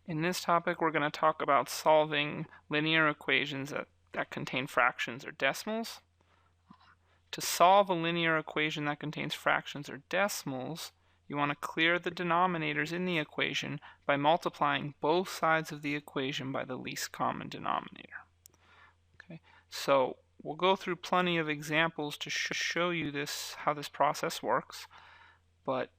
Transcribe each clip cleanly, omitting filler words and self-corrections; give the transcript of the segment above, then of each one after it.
In this topic, we're going to talk about solving linear equations that contain fractions or decimals. To solve a linear equation that contains fractions or decimals, you want to clear the denominators in the equation by multiplying both sides of the equation by the least common denominator. Okay, so we'll go through plenty of examples to show you how this process works, but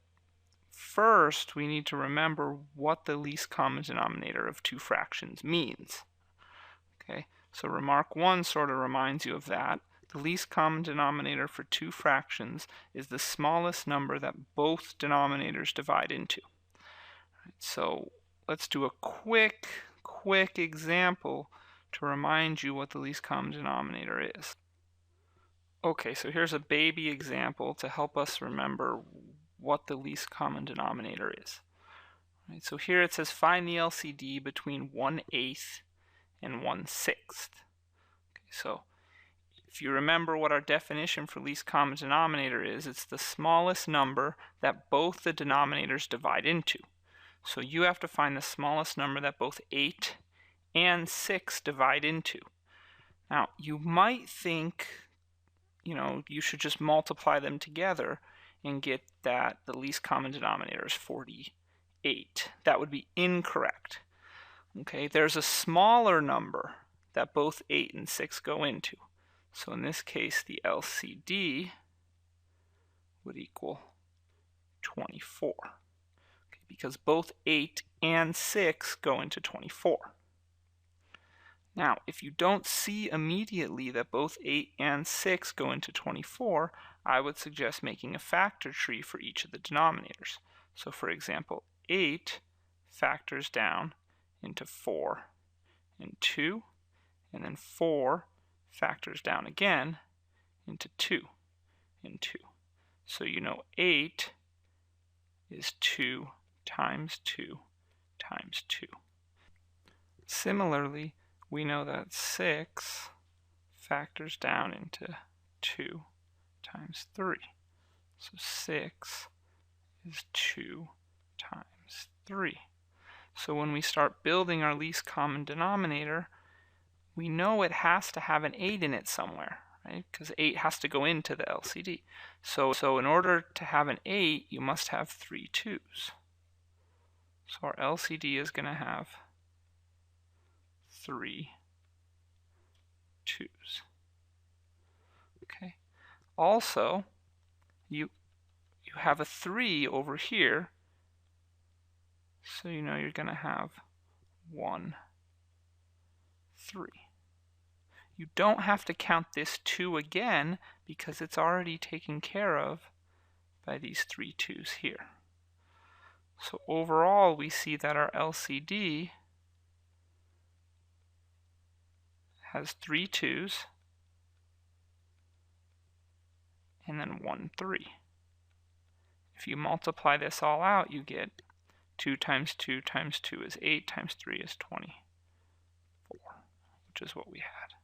first, we need to remember what the least common denominator of two fractions means. Okay, so remark 1 sort of reminds you of that. The least common denominator for two fractions is the smallest number that both denominators divide into. Right, so let's do a quick example to remind you what the least common denominator is. Okay, so here's a baby example to help us remember what the least common denominator is. Right, so here it says find the LCD between 1/8 and 1/6. Okay, so if you remember what our definition for least common denominator is, it's the smallest number that both the denominators divide into. So you have to find the smallest number that both 8 and 6 divide into. Now, you might think, you should just multiply them together and get that the least common denominator is 48. That would be incorrect. Okay, there's a smaller number that both 8 and 6 go into. So in this case, the LCD would equal 24. Okay, because both 8 and 6 go into 24. Now, if you don't see immediately that both 8 and 6 go into 24, I would suggest making a factor tree for each of the denominators. So for example, 8 factors down into 4 and 2, and then 4 factors down again into 2 and 2. So you know 8 is 2 times 2 times 2. Similarly, we know that 6 factors down into 2 times 3. So 6 is 2 times 3. So when we start building our least common denominator, we know it has to have an 8 in it somewhere, right? Because 8 has to go into the LCD. So in order to have an 8, you must have 3 2's. So our LCD is going to have 3 2's. Okay. Also, you have a 3 over here, so you know you're going to have 1 3. You don't have to count this 2 again because it's already taken care of by these 3 2's here. So overall, we see that our LCD has 3 2's and then 1 3. If you multiply this all out, you get 2 times 2 times 2 is 8 times 3 is 24, which is what we had.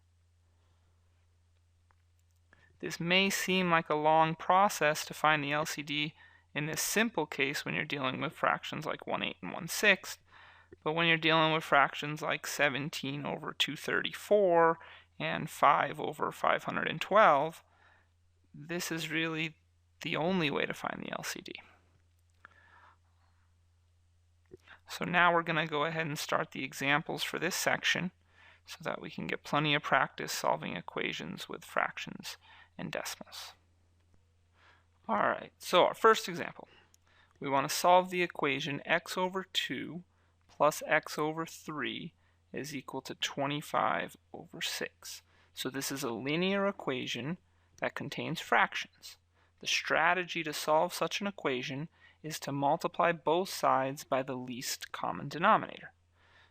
This may seem like a long process to find the LCD in this simple case when you're dealing with fractions like 1/8 and 1/6, but when you're dealing with fractions like 17 over 234 and 5 over 512, this is really the only way to find the LCD. So now we're going to go ahead and start the examples for this section so that we can get plenty of practice solving equations with fractions and decimals. Alright, so our first example. We want to solve the equation x over 2 plus x over 3 is equal to 25 over 6. So this is a linear equation that contains fractions. The strategy to solve such an equation is to multiply both sides by the least common denominator.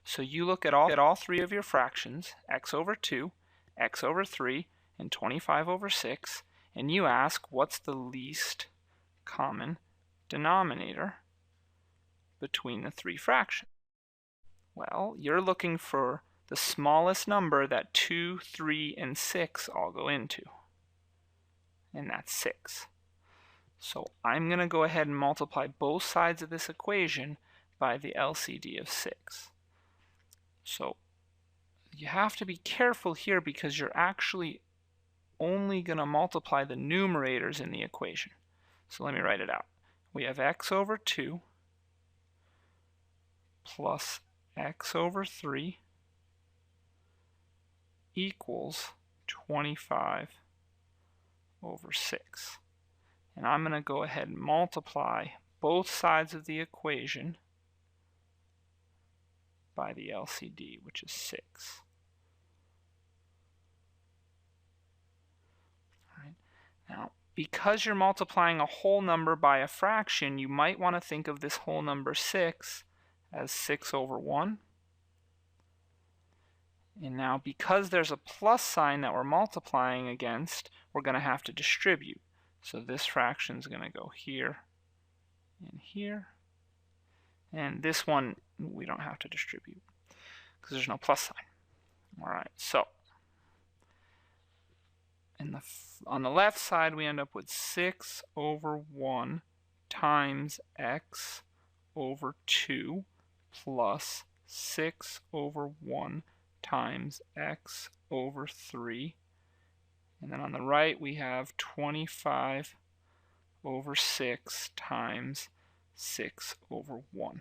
So you look at all three of your fractions, x over 2, x over 3, and 25 over 6, and you ask what's the least common denominator between the three fractions. Well, you're looking for the smallest number that 2, 3, and 6 all go into, and that's 6. So I'm going to go ahead and multiply both sides of this equation by the LCD of 6. So you have to be careful here because you're actually only going to multiply the numerators in the equation. So let me write it out. We have x over 2 plus x over 3 equals 25 over 6. And I'm going to go ahead and multiply both sides of the equation by the LCD, which is 6. All right. Now, because you're multiplying a whole number by a fraction, you might want to think of this whole number 6 as 6 over 1. And now, because there's a plus sign that we're multiplying against, we're going to have to distribute. So this fraction is going to go here and here. And this one, we don't have to distribute because there's no plus sign. All right, so on the left side, we end up with 6 over 1 times x over 2 plus 6 over 1 times x over 3. And then on the right, we have 25 over 6 times 6 over 1.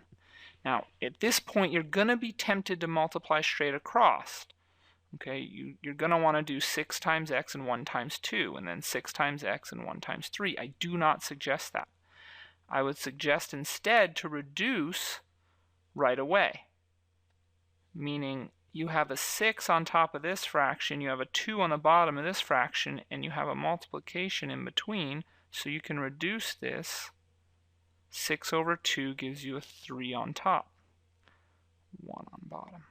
Now, at this point, you're going to be tempted to multiply straight across. Okay, you're going to want to do 6 times x and 1 times 2, and then 6 times x and 1 times 3. I do not suggest that. I would suggest instead to reduce right away, meaning you have a 6 on top of this fraction, you have a 2 on the bottom of this fraction, and you have a multiplication in between, so you can reduce this. 6 over 2 gives you a 3 on top, 1 on bottom.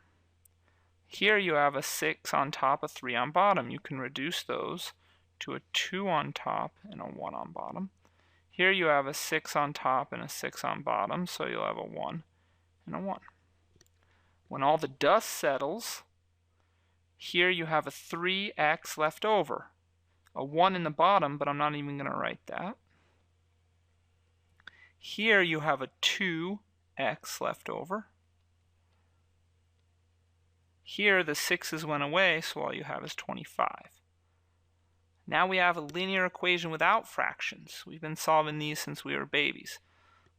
Here you have a 6 on top, a 3 on bottom. You can reduce those to a 2 on top and a 1 on bottom. Here you have a 6 on top and a 6 on bottom, so you'll have a 1 and a 1. When all the dust settles, here you have a 3x left over. A 1 in the bottom, but I'm not even going to write that. Here you have a 2x left over. Here the 6's went away, so all you have is 25. Now we have a linear equation without fractions. We've been solving these since we were babies.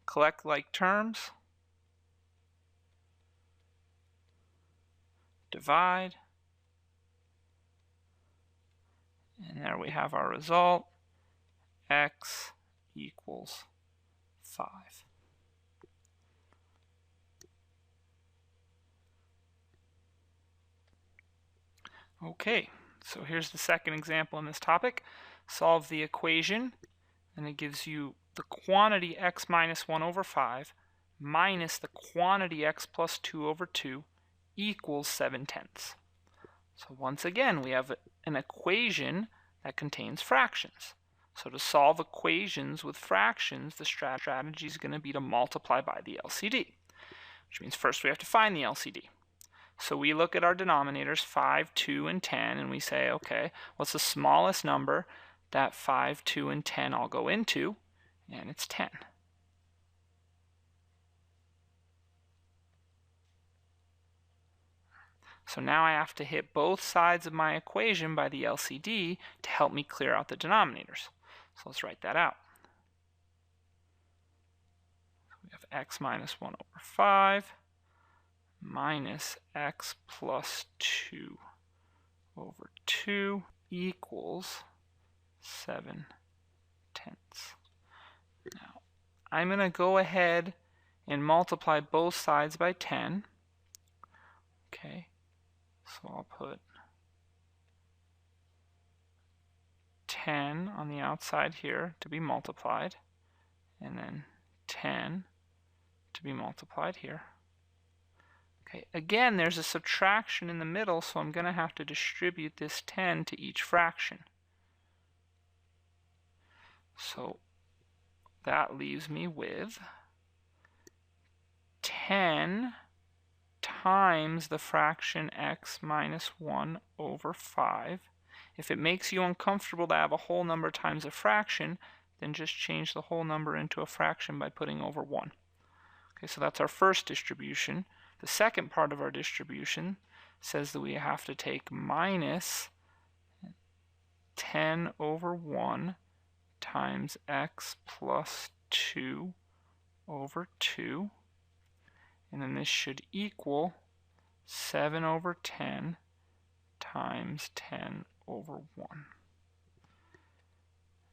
Collect like terms. Divide. And there we have our result. X equals 5. Okay, so here's the second example in this topic. Solve the equation, and it gives you the quantity x minus 1 over 5 minus the quantity x plus 2 over 2 equals 7/10. So once again, we have an equation that contains fractions. So to solve equations with fractions, the strategy is going to be to multiply by the LCD, which means first we have to find the LCD. So we look at our denominators, 5, 2, and 10, and we say, okay, what's the smallest number that 5, 2, and 10 all go into? And it's 10. So now I have to hit both sides of my equation by the LCD to help me clear out the denominators. So let's write that out. We have x minus 1 over 5 minus x plus 2 over 2 equals 7/10. Now, I'm going to go ahead and multiply both sides by 10. Okay, so I'll put 10 on the outside here to be multiplied, and then 10 to be multiplied here. Okay, again, there's a subtraction in the middle, so I'm going to have to distribute this 10 to each fraction. So that leaves me with 10 times the fraction x minus 1 over 5. If it makes you uncomfortable to have a whole number times a fraction, then just change the whole number into a fraction by putting over 1. Okay, so that's our first distribution. The second part of our distribution says that we have to take minus 10 over 1 times x plus 2 over 2, and then this should equal 7 over 10 times 10 over 1.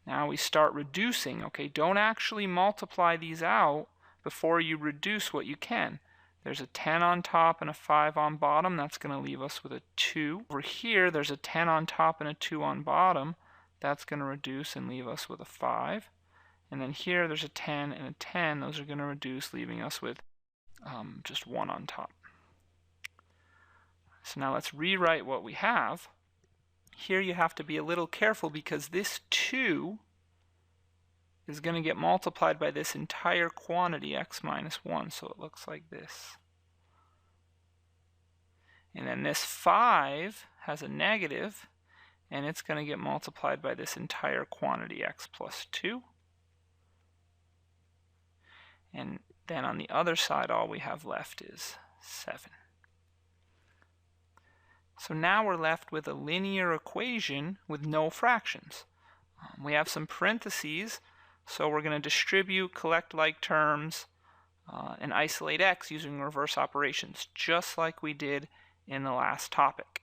Now we start reducing. Okay, don't actually multiply these out before you reduce what you can. There's a 10 on top and a 5 on bottom. That's going to leave us with a 2. Over here, there's a 10 on top and a 2 on bottom. That's going to reduce and leave us with a 5. And then here, there's a 10 and a 10. Those are going to reduce, leaving us with just 1 on top. So now let's rewrite what we have. Here you have to be a little careful because this 2 is going to get multiplied by this entire quantity, x minus 1, so it looks like this. And then this 5 has a negative, and it's going to get multiplied by this entire quantity, x plus 2. And then on the other side, all we have left is 7. So now we're left with a linear equation with no fractions. We have some parentheses, so we're going to distribute, collect like terms, and isolate x using reverse operations, just like we did in the last topic.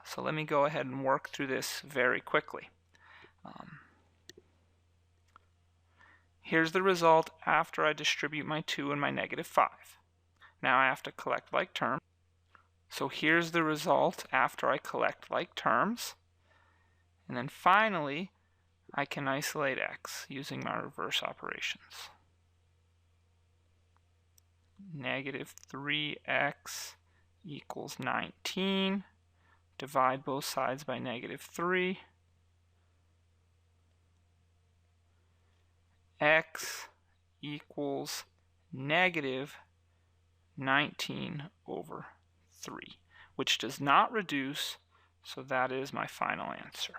So let me go ahead and work through this very quickly. Here's the result after I distribute my 2 and my negative 5. Now I have to collect like terms. So here's the result after I collect like terms. And then finally, I can isolate x using my reverse operations. Negative 3x equals 19. Divide both sides by negative 3. X equals negative 19 over 3, which does not reduce, so that is my final answer.